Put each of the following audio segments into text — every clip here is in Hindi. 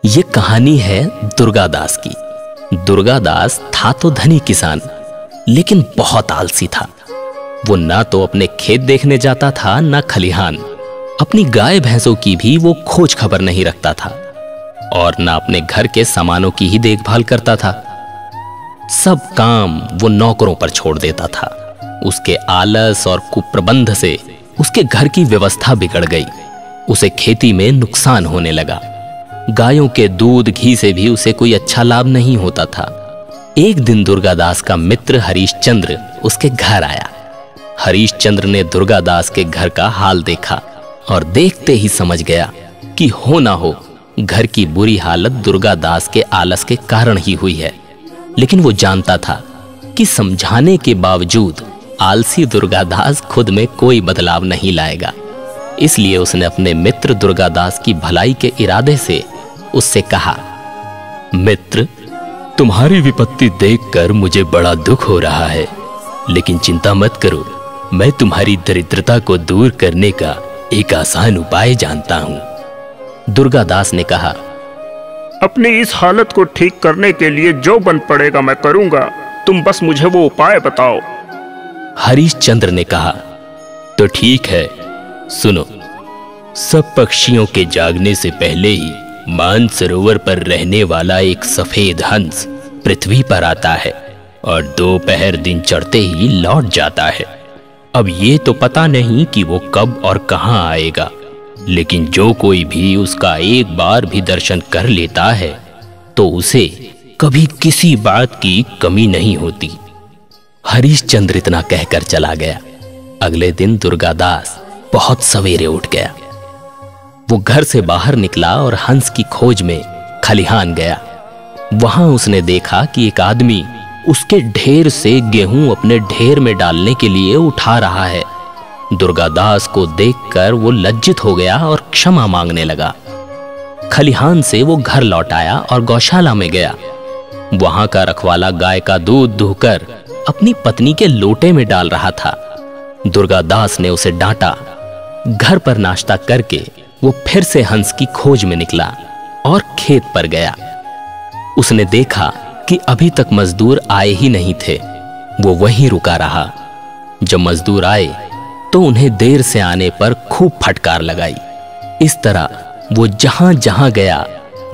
ये कहानी है दुर्गादास की। दुर्गादास था तो धनी किसान, लेकिन बहुत आलसी था। वो ना तो अपने खेत देखने जाता था ना खलिहान। अपनी गाय भैंसों की भी वो खोज खबर नहीं रखता था और ना अपने घर के सामानों की ही देखभाल करता था। सब काम वो नौकरों पर छोड़ देता था। उसके आलस और कुप्रबंध से उसके घर की व्यवस्था बिगड़ गई। उसे खेती में नुकसान होने लगा। गायों के दूध घी से भी उसे कोई अच्छा लाभ नहीं होता था। एक दिन दुर्गादास का मित्र हरिश्चंद्र उसके घर आया। हरिश्चंद्र ने दुर्गादास के घर का हाल देखा और देखते ही समझ गया कि हो ना हो घर की बुरी हालत दुर्गादास के आलस के कारण ही हुई है। लेकिन वो जानता था कि समझाने के बावजूद आलसी दुर्गादास खुद में कोई बदलाव नहीं लाएगा। इसलिए उसने अपने मित्र दुर्गादास की भलाई के इरादे से उससे कहा, मित्र, तुम्हारी विपत्ति देखकर मुझे बड़ा दुख हो रहा है, लेकिन चिंता मत करो, मैं तुम्हारी दरिद्रता को दूर करने का एक आसान उपाय जानता हूं। दुर्गादास ने कहा, अपनी इस हालत को ठीक करने के लिए जो बन पड़ेगा मैं करूंगा, तुम बस मुझे वो उपाय बताओ। हरिश्चंद्र ने कहा, तो ठीक है, सुनो। सब पक्षियों के जागने से पहले ही मानसरोवर पर रहने वाला एक सफेद हंस पृथ्वी पर आता है और दोपहर दिन चढ़ते ही लौट जाता है। अब ये तो पता नहीं कि वो कब और कहां आएगा, लेकिन जो कोई भी उसका एक बार भी दर्शन कर लेता है तो उसे कभी किसी बात की कमी नहीं होती। हरिश्चंद्र इतना कहकर चला गया। अगले दिन दुर्गादास बहुत सवेरे उठ गया। वो घर से बाहर निकला और हंस की खोज में खलिहान गया। वहां उसने देखा कि एक आदमी उसके ढेर से गेहूं अपने ढेर में डालने के लिए उठा रहा है। दुर्गादास को देखकर वो लज्जित हो गया और क्षमा मांगने लगा। खलिहान से वो घर लौट आया और गौशाला में गया। वहां का रखवाला गाय का दूध दुहकर अपनी पत्नी के लोटे में डाल रहा था। दुर्गादास ने उसे डांटा। घर पर नाश्ता करके वो फिर से हंस की खोज में निकला और खेत पर गया। उसने देखा कि अभी तक मजदूर आए ही नहीं थे। वो वहीं रुका रहा। जब मजदूर आए तो उन्हें देर से आने पर खूब फटकार लगाई। इस तरह वो जहां जहां गया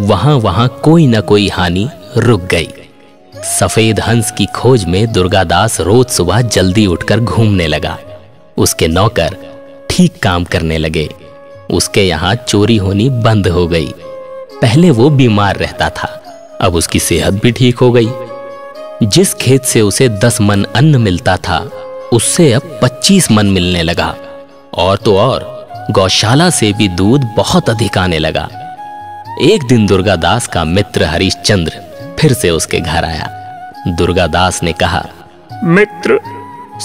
वहां वहां कोई ना कोई हानि रुक गई। सफेद हंस की खोज में दुर्गादास रोज सुबह जल्दी उठकर घूमने लगा। उसके नौकर ठीक काम करने लगे। उसके यहाँ चोरी होनी बंद हो गई। पहले वो बीमार रहता था, अब उसकी सेहत भी ठीक हो गई। जिस खेत से उसे 10 मन अन्न मिलता था, उससे अब 25 मन मिलने लगा। और तो और गौशाला से भी दूध बहुत अधिक आने लगा। एक दिन दुर्गादास का मित्र हरिश्चंद्र फिर से उसके घर आया। दुर्गादास ने कहा, मित्र,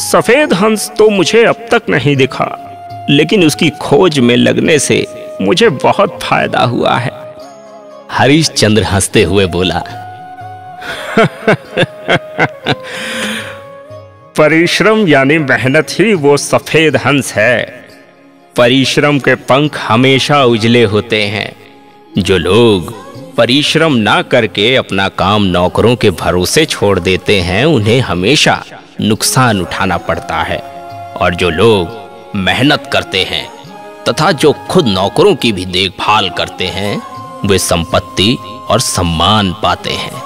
सफेद हंस तो मुझे अब तक नहीं दिखा, लेकिन उसकी खोज में लगने से मुझे बहुत फायदा हुआ है। हरिश्चंद्र हंसते हुए बोला, परिश्रम यानी मेहनत ही वो सफेद हंस है। परिश्रम के पंख हमेशा उजले होते हैं। जो लोग परिश्रम ना करके अपना काम नौकरों के भरोसे छोड़ देते हैं, उन्हें हमेशा नुकसान उठाना पड़ता है। और जो लोग मेहनत करते हैं तथा जो खुद नौकरों की भी देखभाल करते हैं, वे संपत्ति और सम्मान पाते हैं।